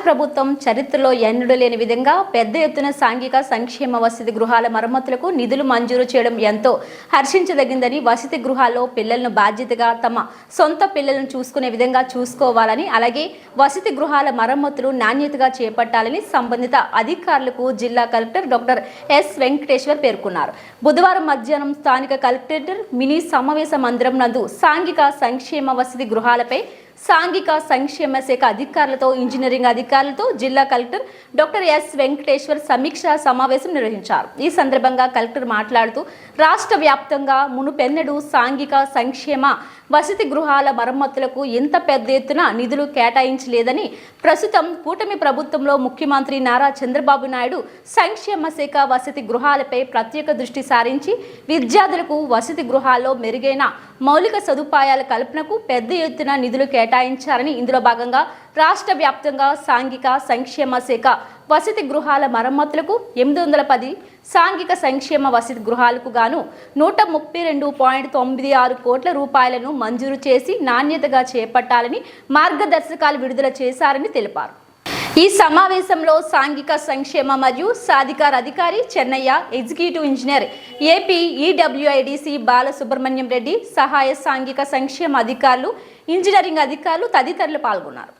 ప్రభుత్వం చరిత్రలో ఎన్నడూ లేని విధంగా పెద్ద ఎత్తున సాంఘిక సంక్షేమ వసతి గృహాల మరమ్మతులకు నిధులు మంజూరు చేయడం ఎంతో హర్షించదగిందని, వసతి గృహాల్లో పిల్లలను బాధ్యతగా తమ సొంత పిల్లలను చూసుకునే విధంగా చూసుకోవాలని, అలాగే వసతి గృహాల మరమ్మతులు నాణ్యతగా చేపట్టాలని సంబంధిత అధికారులకు జిల్లా కలెక్టర్ డాక్టర్ ఎస్ వెంకటేశ్వర్ పేర్కొన్నారు. బుధవారం మధ్యాహ్నం స్థానిక కలెక్టరేట్ మినీ సమావేశ మందిరం నందు సాంఘిక సంక్షేమ వసతి గృహాలపై సాంఘిక సంక్షేమ శాఖ అధికారులతో, ఇంజనీరింగ్ అధికారులతో జిల్లా కలెక్టర్ డాక్టర్ ఎస్ వెంకటేశ్వర్ సమీక్షా సమావేశం నిర్వహించారు. ఈ సందర్భంగా కలెక్టర్ మాట్లాడుతూ రాష్ట్ర వ్యాప్తంగా మునుపెన్నడూ సాంఘిక సంక్షేమ వసతి గృహాల మరమ్మతులకు ఇంత పెద్ద ఎత్తున నిధులు కేటాయించలేదని, ప్రస్తుతం కూటమి ప్రభుత్వంలో ముఖ్యమంత్రి నారా చంద్రబాబు నాయుడు సంక్షేమ శాఖ వసతి గృహాలపై ప్రత్యేక దృష్టి సారించి విద్యార్థులకు వసతి గృహాల్లో మెరుగైన మౌలిక సదుపాయాల కల్పనకు పెద్ద ఎత్తున నిధులు కేటాయించారని, ఇందులో భాగంగా రాష్ట్ర వ్యాప్తంగా సాంఘిక సంక్షేమ శాఖ వసతి గృహాల మరమ్మతులకు 810 సాంఘిక సంక్షేమ వసతి గృహాలకు గాను 132.96 కోట్ల రూపాయలను మంజూరు చేసి నాణ్యతగా చేపట్టాలని మార్గదర్శకాలు విడుదల చేశారని తెలిపారు. ఈ సమావేశంలో సాంఘిక సంక్షేమ మరియు సాధికార అధికారి Chennaiah, executive engineer AP EWIDC Balasubrahmanyam Reddy, సహాయ సాంఘిక సంక్షేమ అధికారులు, ఇంజనీరింగ్ అధికారులు తదితరులు పాల్గొన్నారు.